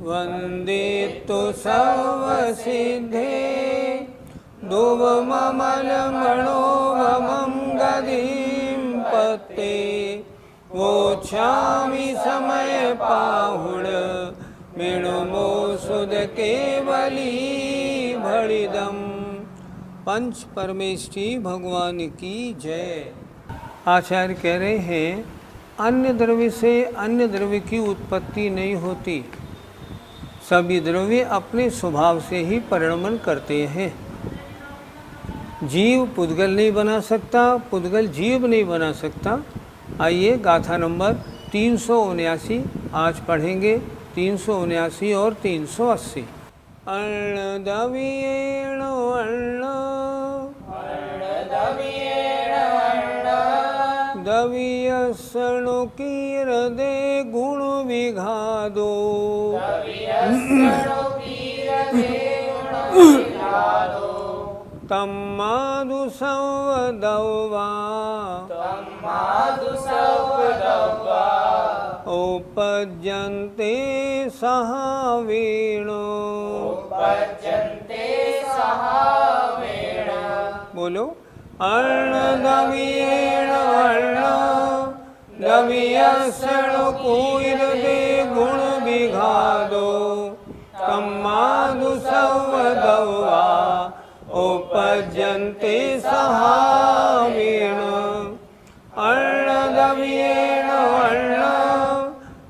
वन्दितु सर्वसिद्धे धुवममलमणोभवं गतिं पते वोच्छामि समयपाहुड मृणुमो सुध केवली भणिदम्। पंच परमेष्ठी भगवान की जय। आचार्य कह रहे हैं अन्य द्रव्य से अन्य द्रव्य की उत्पत्ति नहीं होती। सभी द्रव्य अपने स्वभाव से ही परिणमन करते हैं। जीव पुद्गल नहीं बना सकता, पुद्गल जीव नहीं बना सकता। आइए गाथा नंबर 379 आज पढ़ेंगे, 379 और 380। अर्णदवियेण दवियसणु कीरदे गुण विघादो तम्मादु संवदवा उपज्यन्ते सहावेणो। बोलो अर्णदवियेण दवियसणु कीरदे गुण विघादो तम्मादु संवदवा उपज्यन्ते सहावेण। अर्णदवियेण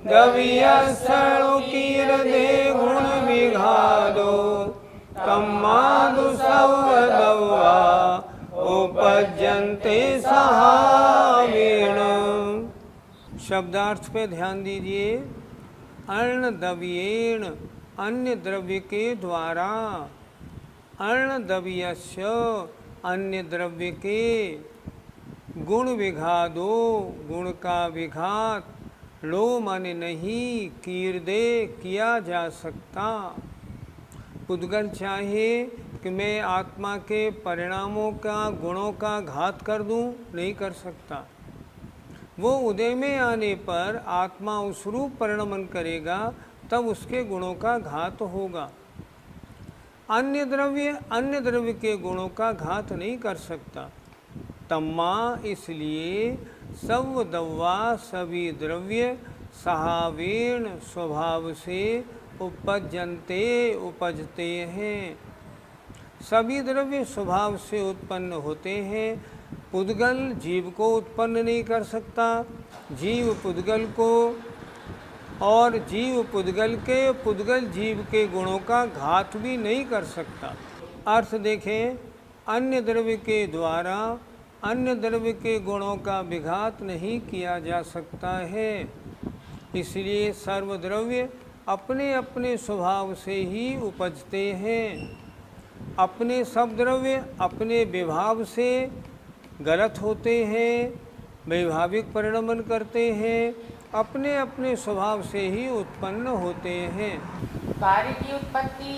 दवियसणु कीरदे गुण विघादो तम्मादु संवदवा उपज्यन्ते सहावेण। शब्दार्थ पे ध्यान दीजिए। अर्णदवियेण अन्य द्रव्य के द्वारा, अर्णदवियस्य अन्य द्रव्य के, गुण विघादो गुण का विघात, लो माने नहीं, कीर्दे किया जा सकता। पुद्गल चाहे कि मैं आत्मा के परिणामों का गुणों का घात कर दूं, नहीं कर सकता। वो उदय में आने पर आत्मा उस रूप परिणमन करेगा, तब उसके गुणों का घात होगा। अन्य द्रव्य के गुणों का घात नहीं कर सकता। तम्मा इसलिए संवदवा सभी द्रव्य सहावेण स्वभाव से उपजन्ते उपजते हैं। सभी द्रव्य स्वभाव से उत्पन्न होते हैं। पुद्गल जीव को उत्पन्न नहीं कर सकता, जीव पुद्गल को, और जीव पुद्गल के, पुद्गल जीव के गुणों का घात भी नहीं कर सकता। अर्थ देखें, अन्य द्रव्य के द्वारा अन्य द्रव्य के गुणों का विघात नहीं किया जा सकता है। इसलिए सर्वद्रव्य अपने अपने स्वभाव से ही उपजते हैं। अपने सब द्रव्य अपने विभाव से गलत होते हैं, वैभाविक परिणमन करते हैं, अपने अपने स्वभाव से ही उत्पन्न होते हैं। कार्य की उत्पत्ति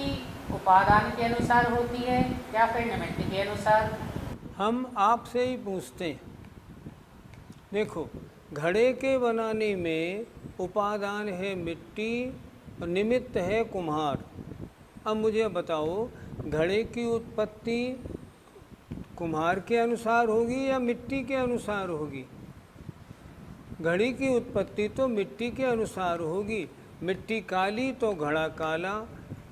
उपादान के अनुसार होती है या फिर निमित्त के अनुसार? हम आपसे ही पूछते हैं। देखो, घड़े के बनाने में उपादान है मिट्टी और निमित्त है कुम्हार। अब मुझे बताओ, घड़े की उत्पत्ति कुम्हार के अनुसार होगी या मिट्टी के अनुसार होगी? घड़ी की उत्पत्ति तो मिट्टी के अनुसार होगी। मिट्टी काली तो घड़ा काला,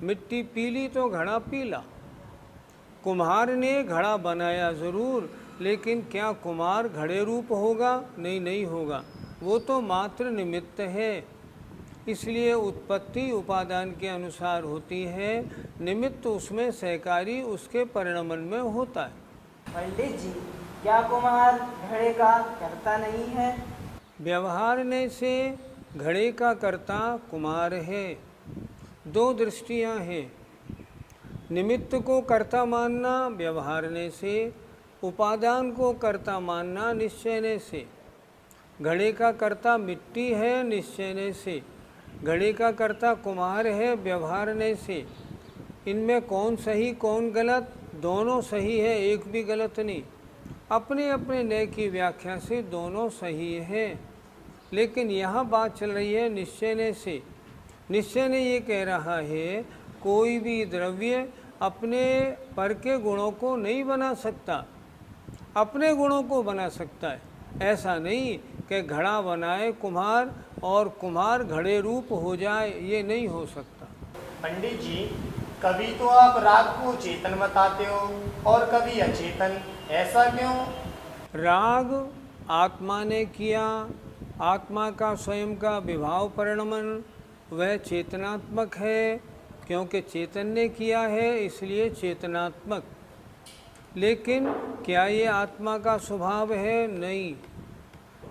मिट्टी पीली तो घड़ा पीला। कुम्हार ने घड़ा बनाया ज़रूर, लेकिन क्या कुम्हार घड़े रूप होगा? नहीं होगा। वो तो मात्र निमित्त है। इसलिए उत्पत्ति उपादान के अनुसार होती है, निमित्त उसमें सहकारी उसके परिणमन में होता है। पंडित जी, क्या कुम्हार घड़े का कर्ता नहीं है? व्यवहारने से घड़े का कर्ता कुमार है। दो दृष्टियां हैं। निमित्त को कर्ता मानना व्यवहारने से, उपादान को कर्ता मानना निश्चयने से। घड़े का कर्ता मिट्टी है निश्चयने से, घड़े का कर्ता कुम्हार है व्यवहारने से। इनमें कौन सही कौन गलत? दोनों सही है, एक भी गलत नहीं। अपने अपने नय की व्याख्या से दोनों सही है। लेकिन यहाँ बात चल रही है निश्चयने से। निश्चय ने ये कह रहा है कोई भी द्रव्य अपने पर के गुणों को नहीं बना सकता, अपने गुणों को बना सकता है। ऐसा नहीं कि घड़ा बनाए कुम्हार और कुम्हार घड़े रूप हो जाए, ये नहीं हो सकता। पंडित जी, कभी तो आप राग को चेतन बताते हो और कभी अचेतन, ऐसा क्यों? राग आत्मा ने किया, आत्मा का स्वयं का विभाव परिणमन वह चेतनात्मक है, क्योंकि चेतन ने किया है इसलिए चेतनात्मक। लेकिन क्या ये आत्मा का स्वभाव है? नहीं।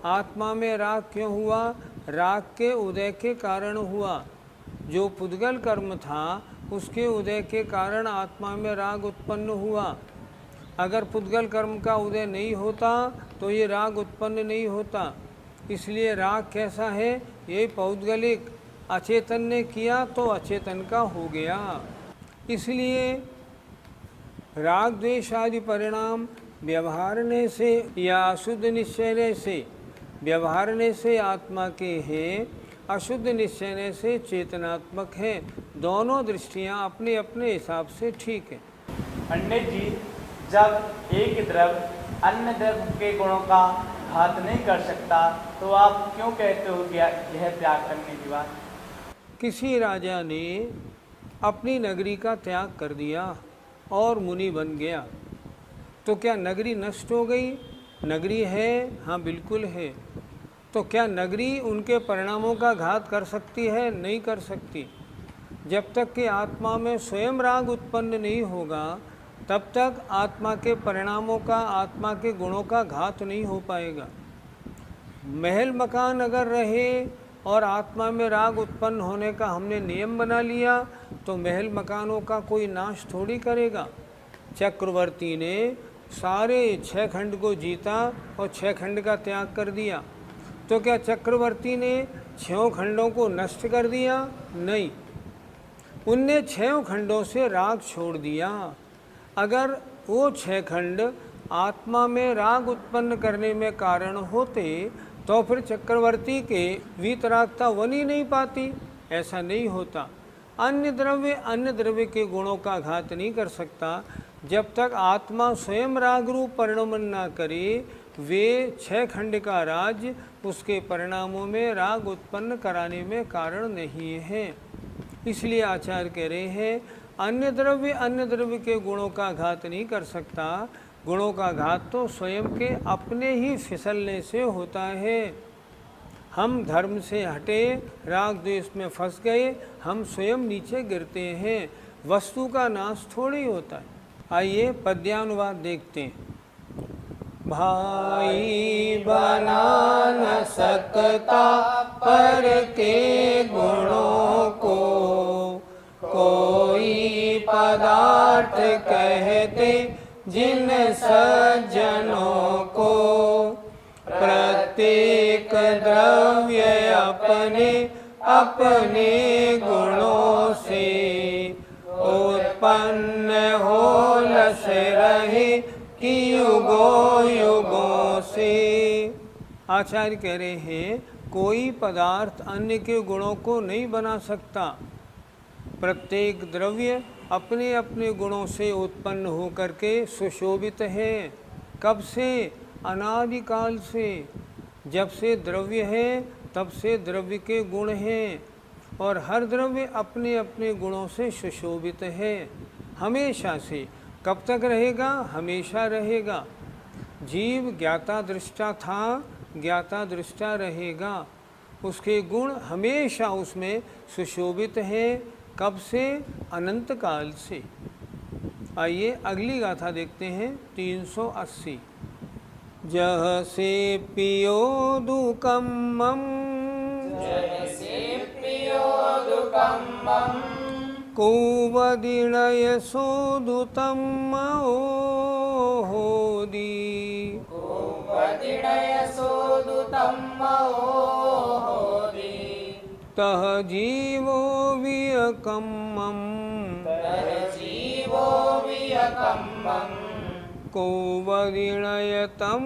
आत्मा में राग क्यों हुआ? राग के उदय के कारण हुआ। जो पुद्गल कर्म था उसके उदय के कारण आत्मा में राग उत्पन्न हुआ। अगर पुद्गल कर्म का उदय नहीं होता तो ये राग उत्पन्न नहीं होता। इसलिए राग कैसा है? ये पौद्गलिक, अचेतन ने किया तो अचेतन का हो गया। इसलिए राग द्वेष आदि परिणाम व्यवहारने से या अशुद्ध निश्चयने से, व्यवहारने से आत्मा के हैं, अशुद्ध निश्चयने से चेतनात्मक है। दोनों दृष्टियां अपने अपने हिसाब से ठीक है। पंडित जी, जब एक द्रव्य अन्य द्रव्य के गुणों का घात नहीं कर सकता तो आप क्यों कहते हो कि यह त्याग करने की बात? किसी राजा ने अपनी नगरी का त्याग कर दिया और मुनि बन गया, तो क्या नगरी नष्ट हो गई? नगरी है, हाँ बिल्कुल है। तो क्या नगरी उनके परिणामों का घात कर सकती है? नहीं कर सकती। जब तक कि आत्मा में स्वयं राग उत्पन्न नहीं होगा तब तक आत्मा के परिणामों का, आत्मा के गुणों का घात नहीं हो पाएगा। महल मकान अगर रहे और आत्मा में राग उत्पन्न होने का हमने नियम बना लिया तो महल मकानों का कोई नाश थोड़ी करेगा। चक्रवर्ती ने सारे 6 खंड को जीता और 6 खंड का त्याग कर दिया, तो क्या चक्रवर्ती ने 6 खंडों को नष्ट कर दिया? नहीं, उनने 6 खंडों से राग छोड़ दिया। अगर वो 6 खंड आत्मा में राग उत्पन्न करने में कारण होते तो फिर चक्रवर्ती के वीतरागता बन ही नहीं पाती। ऐसा नहीं होता। अन्य द्रव्य के गुणों का घात नहीं कर सकता। जब तक आत्मा स्वयं राग रूप परिणमन ना करे, वे 6 खंड का राज उसके परिणामों में राग उत्पन्न कराने में कारण नहीं है। इसलिए आचार्य कह रहे हैं अन्य द्रव्य के गुणों का घात नहीं कर सकता। गुणों का घात तो स्वयं के अपने ही फिसलने से होता है। हम धर्म से हटे, राग द्वेष में फंस गए, हम स्वयं नीचे गिरते हैं। वस्तु का नाश थोड़ी होता है। आइए पद्यानुवाद देखते हैं। भाई बना न सकता पर के गुणों को, कोई पदार्थ कहते जिन सज्जनों को। प्रत्येक द्रव्य अपने अपने गुणों से उत्पन्न हो लस रहे कि युगों युगों से। आचार्य कह रहे हैं कोई पदार्थ अन्य के गुणों को नहीं बना सकता। प्रत्येक द्रव्य अपने अपने गुणों से उत्पन्न होकर के सुशोभित है। कब से? अनादिकाल से। जब से द्रव्य है तब से द्रव्य के गुण हैं, और हर द्रव्य अपने अपने गुणों से सुशोभित है हमेशा से। कब तक रहेगा? हमेशा रहेगा। जीव ज्ञाता दृष्टा था, ज्ञाता दृष्टा रहेगा। उसके गुण हमेशा उसमें सुशोभित हैं। कब से? अनंत काल से। आइए अगली गाथा देखते हैं 380। जह से पियो दुकम्मम कौवदिणय सोदुतम होदी तह जीवो वियकम्मम कौवदिणयतम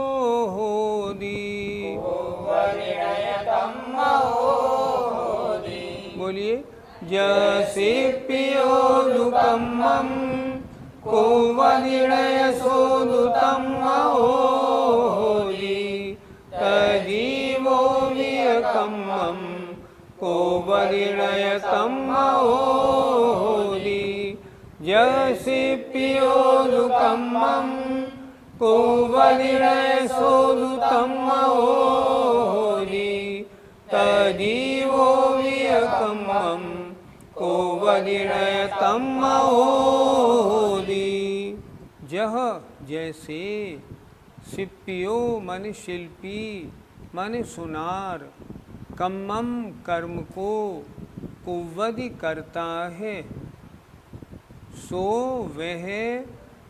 होदी। बोलिए, जैसे पियो दुकम्मम कौवदिणय सोदुतम होदी तजीवो वियकम्मम कौवदिणयतम होदी। जैसे पियो दुकम्मम कौवदिणय सोदुतम होदी तजीवो वियकम्मम कौवदिणयतम होदी। जह जैसे, शिप्पियो मन शिल्पी मन सुनार, कम्मम कर्म को, कुव्वदि करता है, सो वह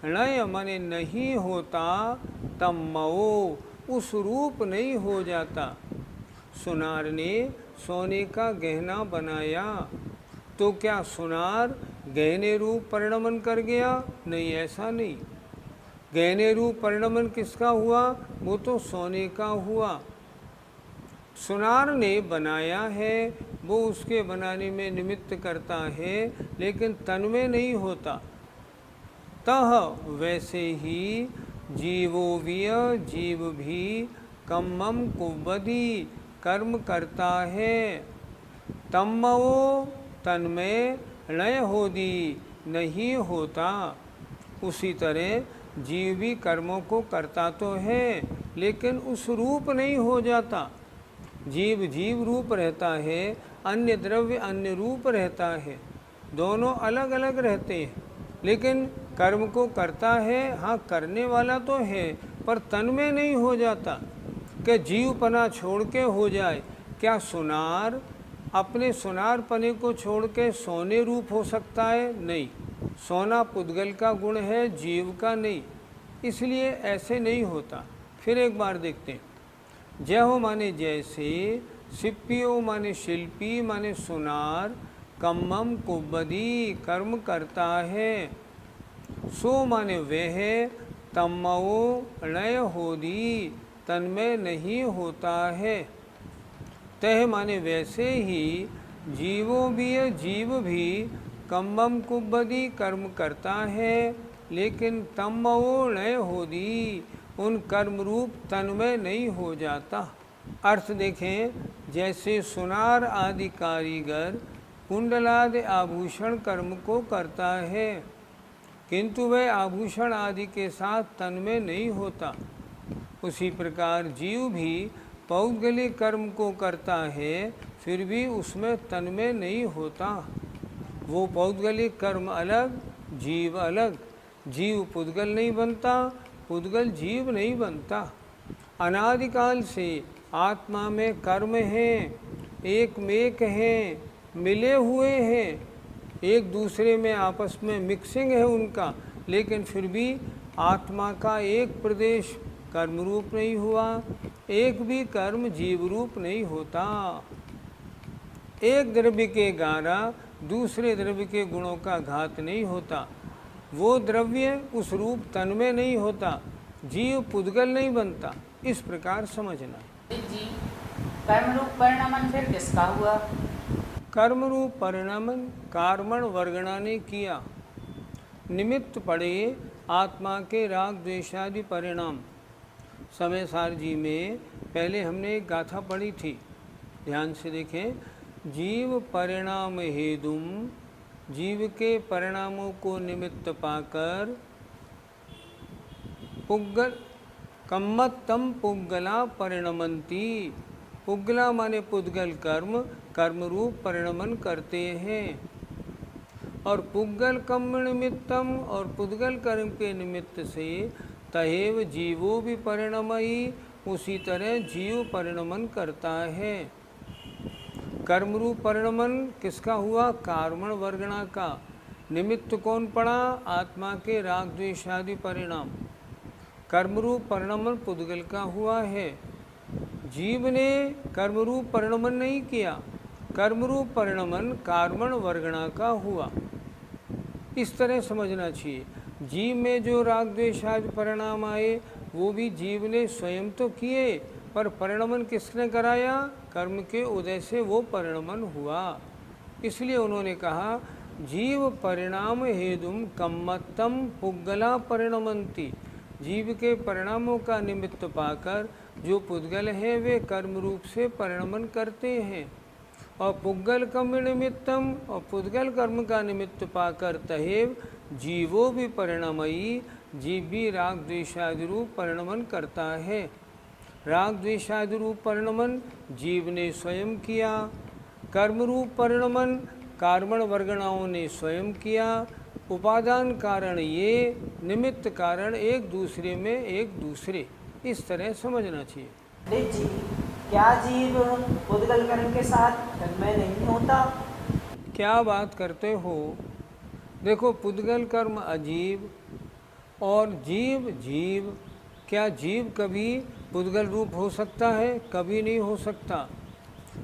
णय मन नहीं होता, तम्मओ उस रूप नहीं हो जाता। सुनार ने सोने का गहना बनाया तो क्या सुनार गहने रूप परिणमन कर गया? नहीं, ऐसा नहीं। गहने रूप परिणमन किसका हुआ? वो तो सोने का हुआ। सुनार ने बनाया है, वो उसके बनाने में निमित्त करता है, लेकिन तन में नहीं होता। तह वैसे ही जीवोविय जीव भी कम्मम कुव्वदि कर्म करता है, तम्मओ तन में लय होदी नहीं होता। उसी तरह जीव भी कर्मों को करता तो है, लेकिन उस रूप नहीं हो जाता। जीव जीव रूप रहता है, अन्य द्रव्य अन्य रूप रहता है, दोनों अलग अलग रहते हैं, लेकिन कर्म को करता है। हाँ, करने वाला तो है, पर तन में नहीं हो जाता कि जीवपना छोड़ के हो जाए। क्या सुनार अपने सुनारपने को छोड़ के सोने रूप हो सकता है? नहीं, सोना पुद्गल का गुण है, जीव का नहीं, इसलिए ऐसे नहीं होता। फिर एक बार देखते हैं। जय माने जैसे, शिप्पियो माने शिल्पी माने सुनार, कम्मम कुव्वदि कर्म करता है, सो माने वह, तम्मओ लय होदी तन्मय नहीं होता है। तह माने वैसे ही जीवो भी जीव भी कम्मम कुव्वदि कर्म करता है, लेकिन तम्मओ लय होदी उन कर्म रूप तन्मय नहीं हो जाता। अर्थ देखें, जैसे सुनार आदि कारीगर कुंडलादि आभूषण कर्म को करता है, किंतु वह आभूषण आदि के साथ तन्मय नहीं होता। उसी प्रकार जीव भी पौद्गलिक कर्म को करता है, फिर भी उसमें तन्मय नहीं होता। वो पौद्गलिक कर्म अलग, जीव अलग। जीव पुद्गल नहीं बनता, पुद्गल जीव नहीं बनता। अनादिकाल से आत्मा में कर्म हैं, एक मेक हैं, मिले हुए हैं, एक दूसरे में आपस में मिक्सिंग है उनका, लेकिन फिर भी आत्मा का एक प्रदेश कर्म रूप नहीं हुआ, एक भी कर्म जीव रूप नहीं होता। एक द्रव्य के द्वारा दूसरे द्रव्य के गुणों का घात नहीं होता। वो द्रव्य उस रूप तन में नहीं होता, जीव पुद्गल नहीं बनता। इस प्रकार समझना। जी, कर्म रूप परिणमन फिर किसका हुआ? कर्म रूप परिणमन कार्मण वर्गणा ने किया। निमित्त पड़े आत्मा के राग द्वेषादि परिणाम। समय सार जी में पहले हमने एक गाथा पढ़ी थी, ध्यान से देखें। जीव परिणाम हेतुम, जीव के परिणामों को निमित्त पाकर पुग्गल कम्मत्तम पुग्गला परिणमंती। पुग्गला माने पुद्गल कर्म, कर्म रूप परिणमन करते हैं। और पुग्गल कर्म निमित्तम, और पुद्गल कर्म के निमित्त से तहेव जीवो भी परिणमयी, उसी तरह जीव परिणमन करता है। कर्मरूप परिणमन किसका हुआ? कार्मण वर्गणा का। निमित्त कौन पड़ा? आत्मा के राग द्वेष आदि परिणाम। कर्मरूप परिणमन पुद्गल का हुआ है। जीव ने कर्मरूप परिणमन नहीं किया, कर्मरूप परिणमन कार्मण वर्गणा का हुआ। इस तरह समझना चाहिए। जीव में जो राग द्वेष आदि परिणाम आए वो भी जीव ने स्वयं तो किए, पर परिणमन किसने कराया? कर्म के उदय से वो परिणमन हुआ। इसलिए उन्होंने कहा जीव परिणाम हेतुम कम्मत्तम पुद्गला परिणमंती। जीव के परिणामों का निमित्त पाकर जो पुद्गल हैं वे कर्म रूप से परिणमन करते हैं। और पुद्गल कर्म निमित्तम, और पुद्गल कर्म का निमित्त पाकर तहेव जीवो भी परिणमयी, जीव भी राग द्वेषादि रूप परिणमन करता है। राग द्वेषादि रूप परिणमन जीव ने स्वयं किया, कर्म रूप परिणमन कार्मण वर्गणाओं ने स्वयं किया। उपादान कारण ये, निमित्त कारण एक दूसरे में एक दूसरे, इस तरह समझना चाहिए। पंडित जी, क्या जीव पुद्गल कर्म के साथ तन्मय नहीं होता? क्या बात करते हो? देखो, पुद्गल कर्म अजीव और जीव जीव। क्या जीव कभी पुद्गल रूप हो सकता है? कभी नहीं हो सकता।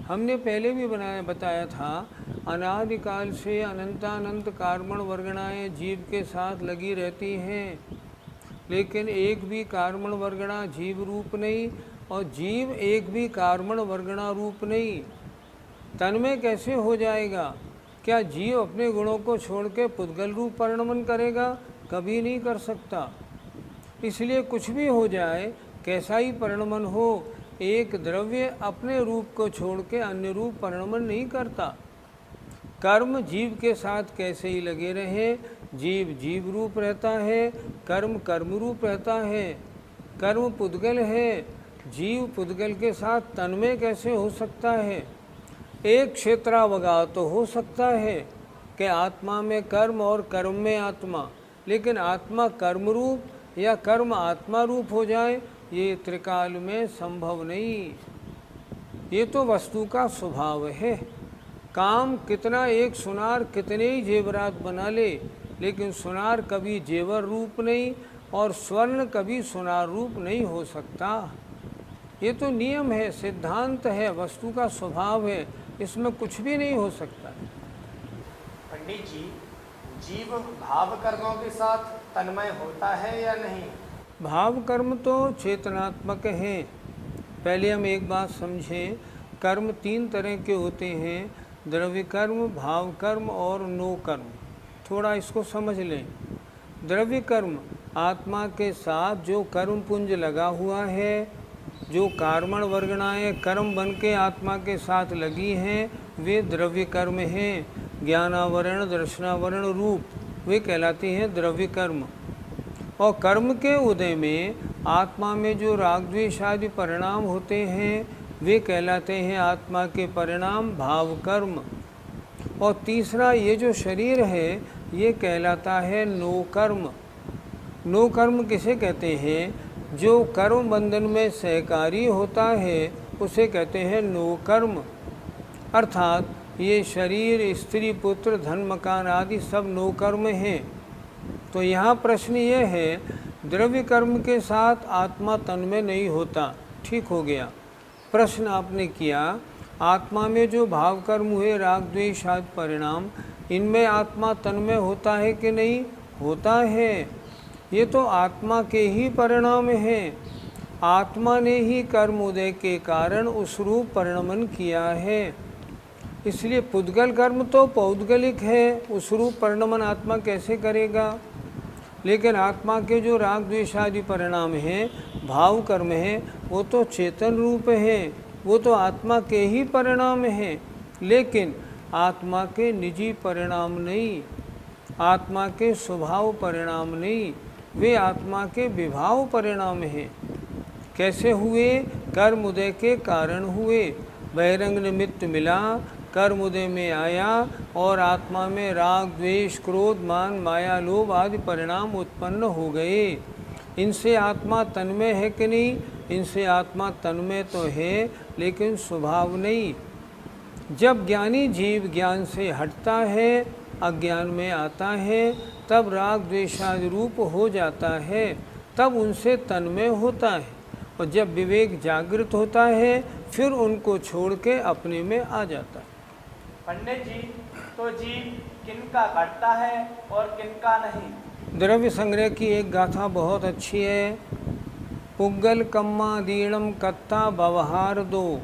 हमने पहले भी बताया था, अनादिकाल से अनंतानंत कार्मण वर्गणाएं जीव के साथ लगी रहती हैं, लेकिन एक भी कार्मण वर्गणा जीव रूप नहीं और जीव एक भी कार्मण वर्गणा रूप नहीं। तन्मय कैसे हो जाएगा? क्या जीव अपने गुणों को छोड़ के पुद्गल रूप परिणमन करेगा? कभी नहीं कर सकता। इसलिए कुछ भी हो जाए, कैसा ही परिणमन हो, एक द्रव्य अपने रूप को छोड़ के अन्य रूप परिणमन नहीं करता। कर्म जीव के साथ कैसे ही लगे रहे, जीव जीव रूप रहता है, कर्म कर्म रूप रहता है। कर्म पुद्गल है, जीव पुद्गल के साथ तन्मय कैसे हो सकता है? एक क्षेत्रावगात तो हो सकता है कि आत्मा में कर्म और कर्म में आत्मा, लेकिन आत्मा कर्म रूप या कर्म आत्मा रूप हो जाए, ये त्रिकाल में संभव नहीं। ये तो वस्तु का स्वभाव है। काम कितना, एक सुनार कितने ही जेवरात बना ले, लेकिन सुनार कभी जेवर रूप नहीं और स्वर्ण कभी सुनार रूप नहीं हो सकता। ये तो नियम है, सिद्धांत है, वस्तु का स्वभाव है, इसमें कुछ भी नहीं हो सकता। पंडित जी, जीव भाव कर्मों के साथ तन्मय होता है या नहीं? भाव कर्म तो चेतनात्मक हैं। पहले हम एक बात समझें, कर्म तीन तरह के होते हैं, द्रव्य कर्म, भाव कर्म और नो कर्म। थोड़ा इसको समझ लें। द्रव्य कर्म आत्मा के साथ जो कर्म पुंज लगा हुआ है, जो कार्मण वर्गणाएं कर्म बन के आत्मा के साथ लगी हैं, वे द्रव्य कर्म हैं। ज्ञानावरण, दर्शनावरण, रूप, वे कहलाती हैं द्रव्य कर्म। और कर्म के उदय में आत्मा में जो राग द्वेष आदि परिणाम होते हैं, वे कहलाते हैं आत्मा के परिणाम भाव कर्म। और तीसरा, ये जो शरीर है ये कहलाता है नो कर्म। नो कर्म किसे कहते हैं? जो कर्म बंधन में सहकारी होता है उसे कहते हैं नो कर्म। अर्थात ये शरीर, स्त्री, पुत्र, धन, मकान आदि सब नो कर्म हैं। तो यहाँ प्रश्न ये है, द्रव्य कर्म के साथ आत्मा तन्मय नहीं होता, ठीक हो गया। प्रश्न आपने किया, आत्मा में जो भाव कर्म हुए, राग द्वेष आदि परिणाम, इनमें आत्मा तन्मय होता है कि नहीं? होता है। ये तो आत्मा के ही परिणाम हैं। आत्मा ने ही कर्म उदय के कारण उस रूप परिणमन किया है। इसलिए पुद्गल कर्म तो पौद्गलिक है, उस रूप परिणमन आत्मा कैसे करेगा? लेकिन आत्मा के जो राग द्वेष आदि परिणाम हैं, भाव कर्म हैं, वो तो चेतन रूप हैं, वो तो आत्मा के ही परिणाम हैं, लेकिन आत्मा के निजी परिणाम नहीं, आत्मा के स्वभाव परिणाम नहीं, वे आत्मा के विभाव परिणाम हैं। कैसे हुए? कर्म उदय के कारण हुए। बहिरंग निमित्त मिला, कर्म उदय में आया और आत्मा में राग द्वेष क्रोध मान माया लोभ आदि परिणाम उत्पन्न हो गए। इनसे आत्मा तन्मय है कि नहीं? इनसे आत्मा तन्मय तो है, लेकिन स्वभाव नहीं। जब ज्ञानी जीव ज्ञान से हटता है, अज्ञान में आता है, तब राग द्वेषादि रूप हो जाता है, तब उनसे तन्मय होता है। और जब विवेक जागृत होता है, फिर उनको छोड़ के अपने में आ जाता है। पंडित जी, तो जीव किनका करता है और किनका नहीं? द्रव्य संग्रह की एक गाथा बहुत अच्छी है। पुग्गल कम्मा दीणम कत्ता व्यवहार दो।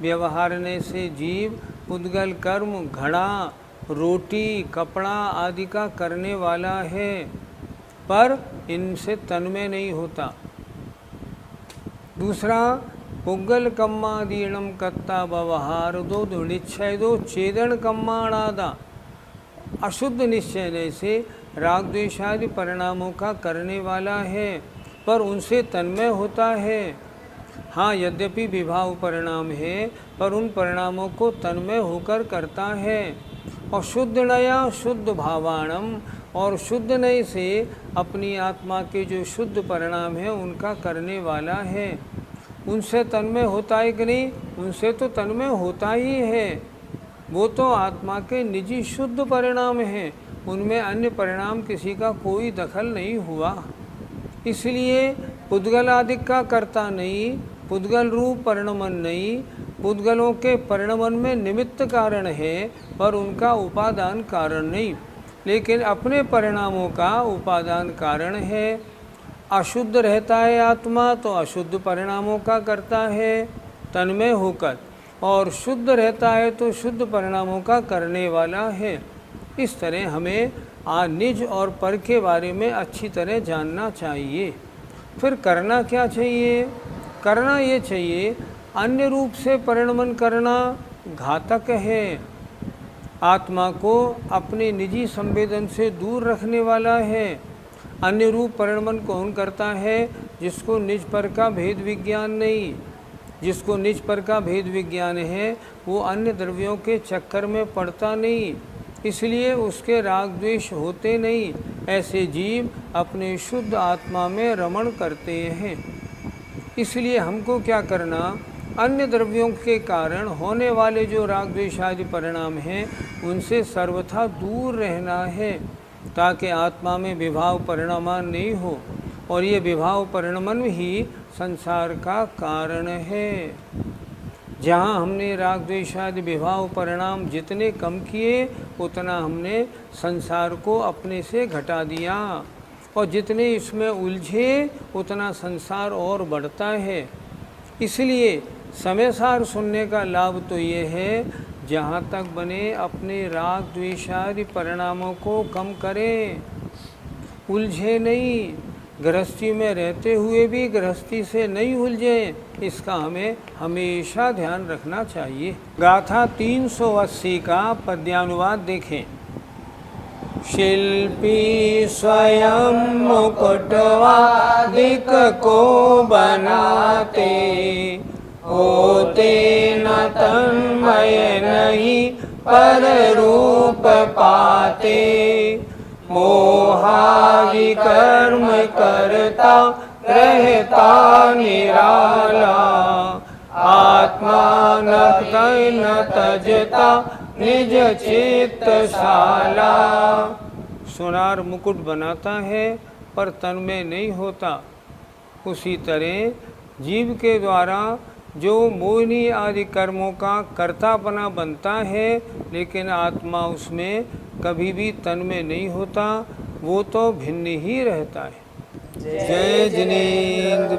व्यवहारने से जीव पुद्गल कर्म, घड़ा, रोटी, कपड़ा आदि का करने वाला है, पर इनसे तन्मय नहीं होता। दूसरा, पुग्गल कम्मादीणम कत्ता व्यवहार दो निश्चय दो चेदन कम्माणादा। अशुद्ध निश्चय से राग द्वेषादि परिणामों का करने वाला है, पर उनसे तन्मय होता है। हाँ, यद्यपि विभाव परिणाम है, पर उन परिणामों को तन्मय होकर करता है। और शुद्ध नया शुद्ध भावाणम, और शुद्ध नय से अपनी आत्मा के जो शुद्ध परिणाम है उनका करने वाला है। उनसे तन्मय होता है कि नहीं? उनसे तो तन्मय होता ही है। वो तो आत्मा के निजी शुद्ध परिणाम हैं, उनमें अन्य परिणाम किसी का कोई दखल नहीं हुआ। इसलिए पुद्गल आदि का कर्ता नहीं, पुद्गल रूप परिणमन नहीं। पुद्गलों के परिणमन में निमित्त कारण है, पर उनका उपादान कारण नहीं, लेकिन अपने परिणामों का उपादान कारण है। अशुद्ध रहता है आत्मा तो अशुद्ध परिणामों का करता है तन्मय होकर, और शुद्ध रहता है तो शुद्ध परिणामों का करने वाला है। इस तरह हमें निज और पर के बारे में अच्छी तरह जानना चाहिए। फिर करना क्या चाहिए? करना ये चाहिए, अन्य रूप से परिणमन करना घातक है। आत्मा को अपने निजी संवेदन से दूर रखने वाला है। अन्य रूप परिणमन कौन करता है? जिसको निज पर का भेद विज्ञान नहीं। जिसको निज पर का भेद विज्ञान है, वो अन्य द्रव्यों के चक्कर में पड़ता नहीं, इसलिए उसके राग द्वेष होते नहीं। ऐसे जीव अपने शुद्ध आत्मा में रमण करते हैं। इसलिए हमको क्या करना? अन्य द्रव्यों के कारण होने वाले जो राग द्वेष आदि परिणाम हैं, उनसे सर्वथा दूर रहना है, ताकि आत्मा में विभाव परिणामान नहीं हो। और ये विभाव परिणमन ही संसार का कारण है। जहाँ हमने राग द्वेष आदि विभाव परिणाम जितने कम किए, उतना हमने संसार को अपने से घटा दिया, और जितने इसमें उलझे उतना संसार और बढ़ता है। इसलिए समय सार सुनने का लाभ तो ये है, जहाँ तक बने अपने राग द्वेषादि परिणामों को कम करें, उलझे नहीं। गृहस्थी में रहते हुए भी गृहस्थी से नहीं उलझे, इसका हमें हमेशा ध्यान रखना चाहिए। गाथा 380 का पद्यानुवाद देखें। शिल्पी स्वयं मुकुटवादिक को बनाते, होते न तन्मय नहीं पर रूप पाते। मोहादि कर्म करता रहता निराला, आत्मा न तजता निज चित्त शाला। सोनार मुकुट बनाता है पर तन में नहीं होता। उसी तरह जीव के द्वारा जो मोहिनी आदि कर्मों का कर्तापना बनता है, लेकिन आत्मा उसमें कभी भी तन में नहीं होता, वो तो भिन्न ही रहता है। जय जिनेंद्र।